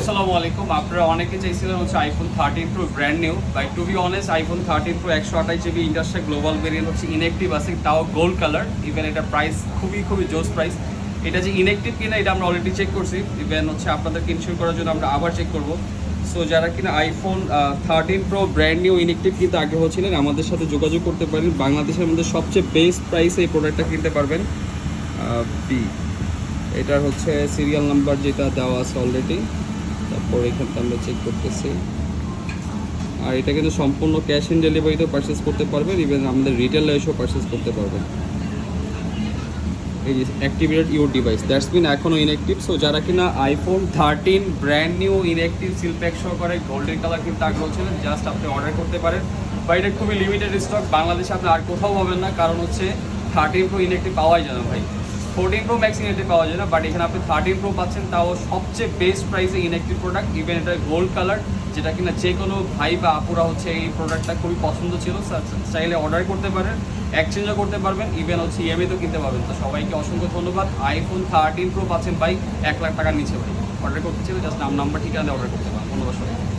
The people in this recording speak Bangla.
আসসালামু আলাইকুম। আপনারা অনেকে চাইছিলেন হচ্ছে আইফোন 13 প্রো ব্র্যান্ড নিউ। বাই to be honest, iPhone 13 pro 128 GB industry global variant হচ্ছে ইনঅ্যাক্টিভ আছে, তাও গোল্ড কালার। ইভেন এটা প্রাইস খুবই জোস প্রাইস। এটা যে ইনঅ্যাক্টিভ কিনা এটা আমরা অলরেডি চেক করছি। ইভেন হচ্ছে আপনাদেরকে ইনশিওর করার জন্য আমরা আবার চেক করব। সো যারা কিনা iPhone 13 pro brand new inactive কিনতে আগ্রহ ছিলেন, আমাদের সাথে যোগাযোগ করতে পারেন। বাংলাদেশের মধ্যে সবচেয়ে বেস্ট প্রাইসে এই প্রোডাক্টটা কিনতে পারবেন। এটার হচ্ছে সিরিয়াল নাম্বার যেটা দেওয়া আছে অলরেডি, তারপর এখানটা আমরা চেক করতেছি। আর এটা কিন্তু সম্পূর্ণ ক্যাশ অন ডেলিভারিতেও পারচেস করতে পারবেন, ইভেন আমাদের রিটেল এসেও পারচেস করতে পারবেন। এই যে activated your device, that's mean এখনও ইনঅ্যাক্টিভ। সো যারা কিনা iPhone 13 brand new inactive seal pack সহ করে গোল্ডেন কালার কিন্তু আগ্রহ ছিলেন, জাস্ট আপনি অর্ডার করতে পারেন। বা এটা খুবই লিমিটেড স্টক, বাংলাদেশে আপনি আর কোথাও পাবেন না, কারণ হচ্ছে 13 প্রো ইনঅ্যাক্টিভ পাওয়াই যায় না ভাই। 14 প্রো ম্যাক্স ইনঅ্যাক্টিভ পাওয়া যায় না, বাট এখানে আপনি 13 প্রো পাচ্ছেন, তাও সবচেয়ে বেস্ট প্রাইসে ইনঅ্যাক্টিভ প্রোডাক্ট। ইভেন এটা গোল্ড কালার, যেটা কিনা যে কোনো ভাই বা আপুরা হচ্ছে এই প্রোডাক্টটা খুবই পছন্দ ছিল, চাইলে অর্ডার করতে পারেন, এক্সচেঞ্জও করতে পারবেন, ইভেন হচ্ছে ইএমআইতেও কিনতে পারবেন। তো সবাইকে অসংখ্য ধন্যবাদ। আইফোন 13 প্রো পাচ্ছেন ভাই 1 লাখ টাকার নিচে ভাই। অর্ডার করতে চাইলে জাস্ট নাম্বার ঠিকানা অর্ডার করতে পারেন। ধন্যবাদ সবাই।